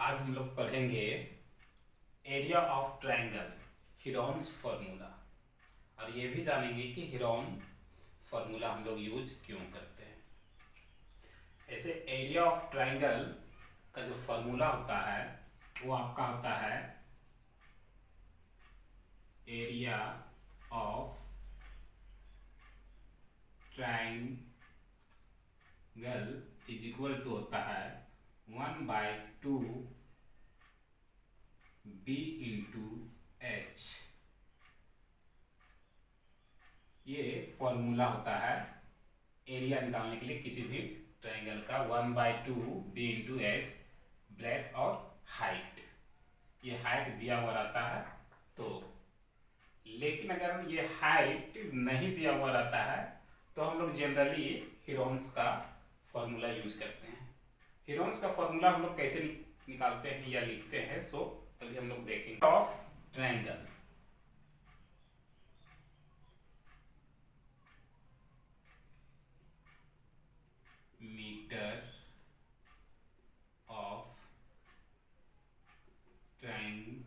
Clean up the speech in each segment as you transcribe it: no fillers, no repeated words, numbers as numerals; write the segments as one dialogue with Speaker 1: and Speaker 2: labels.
Speaker 1: आज हम लोग पढ़ेंगे area of triangle, Heron's formula, और ये भी जानेंगे कि हीरोन फार्मूला हम लोग यूज क्यों करते हैं। ऐसे एरिया ऑफ ट्रायंगल का जो फार्मूला होता है वो आपका होता है area of triangle is equal to होता है 1/2 b इंटू एच। ये फॉर्मूला होता है एरिया निकालने के लिए किसी भी ट्रायंगल का। 1/2 b इंटू एच, ब्रेथ और हाइट। ये हाइट दिया हुआ रहता है तो, लेकिन अगर ये हाइट नहीं दिया हुआ रहता है तो हम लोग जनरली हीरोन्स का फॉर्मूला यूज करते हैं। हीरोन्स का फॉर्मूला हम लोग कैसे निकालते हैं या लिखते हैं, सो अभी हम लोग देखेंगे। Of triangle, meter of triangle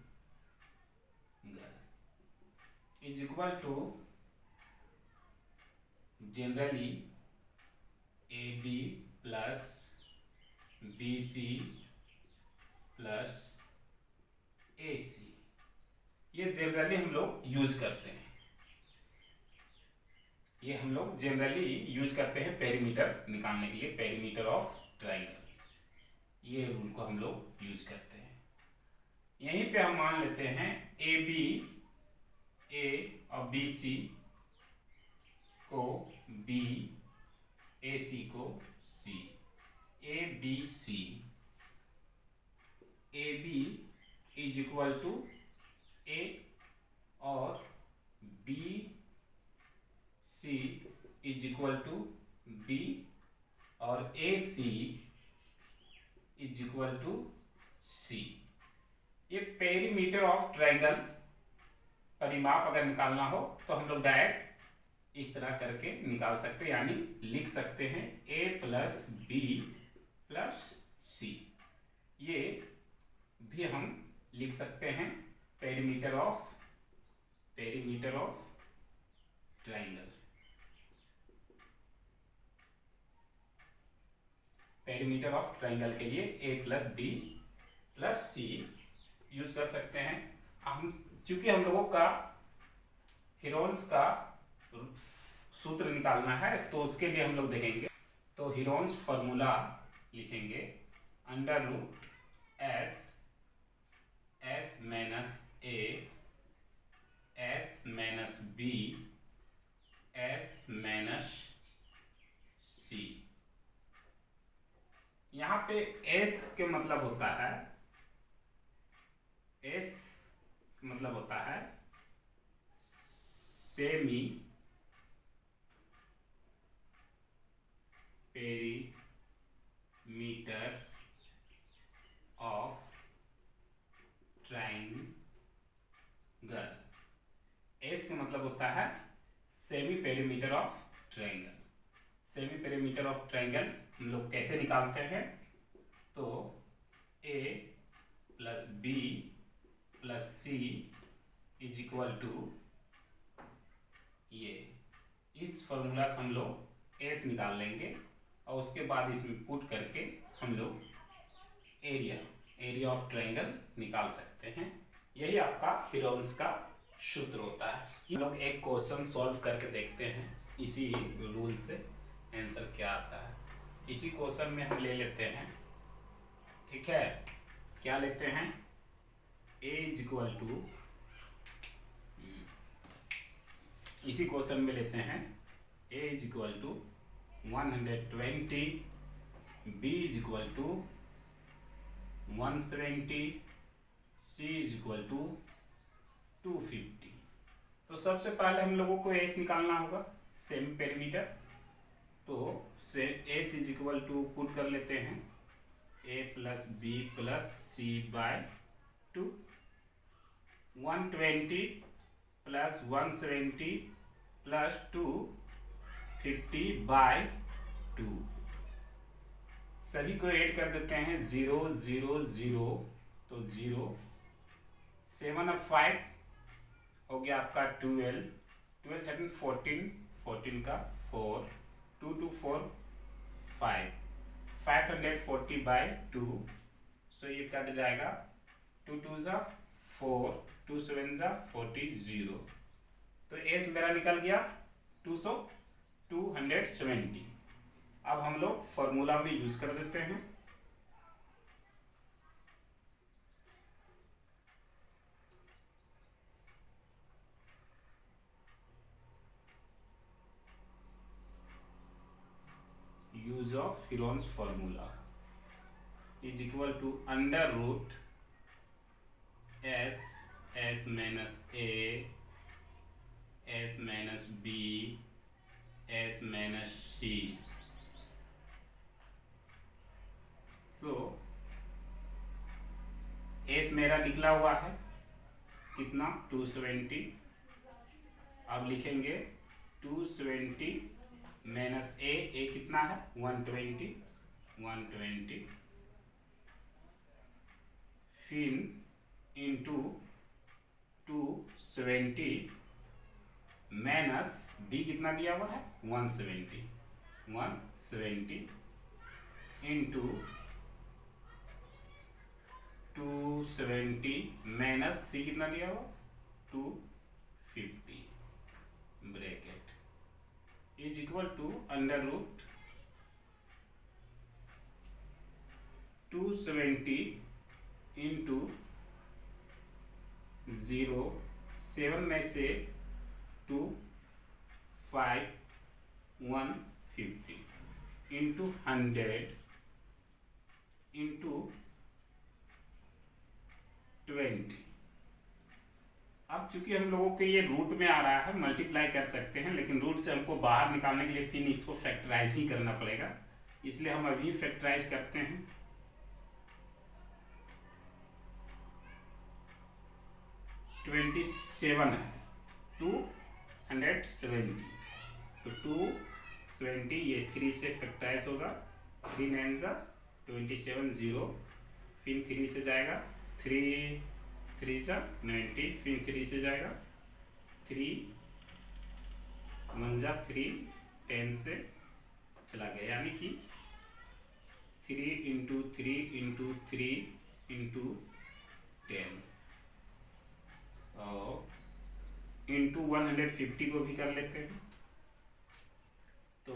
Speaker 1: is equal to generally AB plus BC plus AC। ये जनरली हम लोग यूज करते हैं। ये हम लोग जनरली यूज करते हैं पेरीमीटर निकालने के लिए, पेरीमीटर ऑफ ट्रायंगल। ये रूल को हम लोग यूज करते हैं। यहीं पे हम मान लेते हैं AB A और BC को B, AC को C। ABC AB is equal to A और BC is equal to B और AC is equal to C। ये पेरीमीटर ऑफ ट्रायंगल परिमाप अगर निकालना हो तो हम लोग डायरेक्ट इस तरह करके निकाल सकते हैं, यानी लिख सकते हैं A plus B plus C। ये भी हम लिख सकते हैं perimeter of triangle. Perimeter of triangle के लिए A plus B plus C use कर सकते हैं। हम चूंकि हम लोगों का हीरोन्स का सूत्र निकालना है तो उसके लिए हम लोग देखेंगे, तो हीरोन्स फार्मूला लिखेंगे under root S minus A S minus B S minus C। यहाँ पे S के मतलब होता है, S मतलब होता है semi perimeter of triangle. S का मतलब होता है semi perimeter of triangle. Semi perimeter of triangle हम लोग कैसे निकालते हैं, तो A plus B plus C is equal to ये, इस फॉर्मूला से हम लोग एस निकाल लेंगे और उसके बाद इसमें पुट करके हम लोग एरिया ऑफ ट्रायंगल निकाल सकते हैं। यही आपका हीरोन्स का सूत्र होता है। हम लोग एक क्वेश्चन सॉल्व करके देखते हैं, इसी रूल से आंसर क्या आता है। इसी क्वेश्चन में हम ले लेते हैं, ठीक है, क्या लेते हैं, A इज इक्वल टू, इसी क्वेश्चन में लेते हैं A is equal to 120, B is equal to 170, C is equal to 250। तो सबसे पहले हम लोगों को एस निकालना होगा, सेमी पेरीमीटर। तो से S is equal to put कर लेते हैं A plus B plus C by 2। 120 plus 170 plus 250 by 2 सभी को ऐड कर देते हैं, 0 0 0, तो 0, 7 और 5 हो गया आपका 12, 12 13 14, 14 का 4, 2 2 4 5, 540/2, सो ये कट जाएगा, 2 2 ज़ा 4, 2 7 ज़ा 40, 0, तो एस मेरा निकल गया 270। अब हम लोग फॉर्मूला में यूज कर देते हैं। Use of Heron's formula is equal to under root S minus A S minus B S minus C. So S मेरा निकला हुआ है कितना, 270। अब लिखेंगे 270 माइनस ए कितना है 120, फिर इंटू 270 माइनस बी कितना दिया हुआ है 170 इंटू 270 माइनस सी कितना दिया हुआ 250 bracket is equal to under root 270 into 0, 7 में से 2 5 150 इंटू 100 इंटू 20। अब चूंकि हम लोगों के ये रूट में आ रहा है, मल्टीप्लाई कर सकते हैं, लेकिन रूट से हमको बाहर निकालने के लिए फिर इसको फैक्टराइज ही करना पड़ेगा, इसलिए हम अभी फैक्टराइज करते हैं। ट्वेंटी 7 है 270, तो 220 ये 3 से फैक्टराइज होगा, 3 9 ज़ा 27, 0, फिर 3 से जाएगा, 3 3 ज़ा 90, फिर 3 से जाएगा, 3 1 ज़ा 3, 10 से चला गया, यानी कि 3 इंटू 3 इंटू 3 इंटू 10 और इंटू 150 को भी कर लेते हैं, तो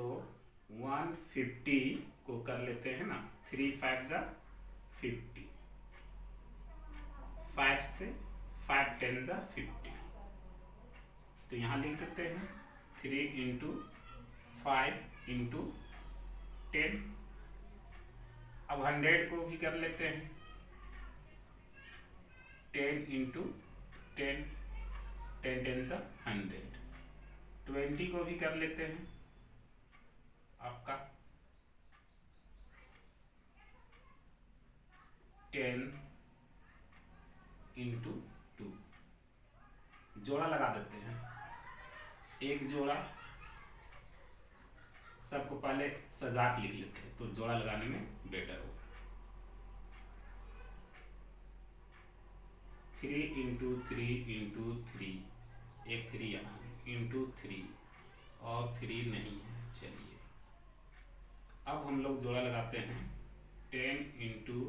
Speaker 1: 150 को कर लेते हैं ना, 3 5 ज़ा 50, 5 से 5 10 ज़ा 50, तो यहाँ लिख देते हैं 3 इंटू 5 इंटू 10। अब 100 को भी कर लेते हैं, 10 इंटू 10, 10 10 ज़ा 100, 20 को भी कर लेते हैं आपका 10 इंटू 2, जोड़ा लगा देते हैं, एक जोड़ा सबको पहले सजा के लिख लेते हैं, तो जोड़ा लगाने में बेटर होगा। 3 इंटू 3 इंटू 3, एक 3 यहाँ इंटू 3 और 3 नहीं है, चलिए अब हम लोग जोड़ा लगाते हैं, 10 into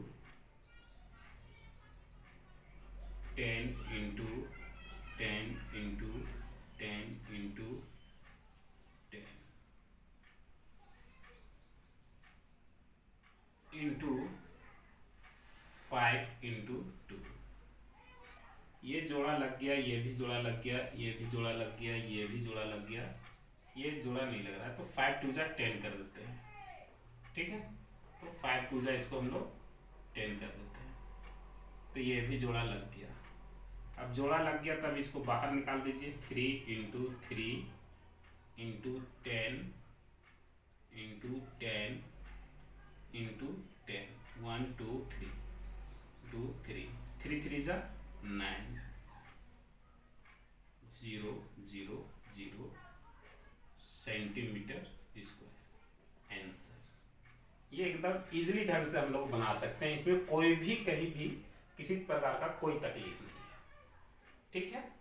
Speaker 1: 10 into 10 into 10 into 10 into 5 into 2, ये जोड़ा लग गया, ये भी जोड़ा लग गया, ये भी जोड़ा लग गया, ये भी जोड़ा लग गया, ये जोड़ा नहीं लग रहा है, तो 5 2 ज़ा 10 कर देते हैं, ठीक है, तो 5 2 ज़ा इसको हम लोग 10 कर देते हैं, तो ये भी जोड़ा लग गया। अब जोड़ा लग गया तब इसको बाहर निकाल दीजिए, 3 इंटू 3 इंटू 10 इंटू 10 इंटू 10, 1 2 3 2 3 3 3 ज़ा 9, 0 0 0 सेंटीमीटर स्क्वायर आंसर। ये एकदम इजीली ढंग से हम लोग बना सकते हैं, इसमें कोई भी कहीं भी किसी प्रकार का कोई तकलीफ नहीं है। ठीक है।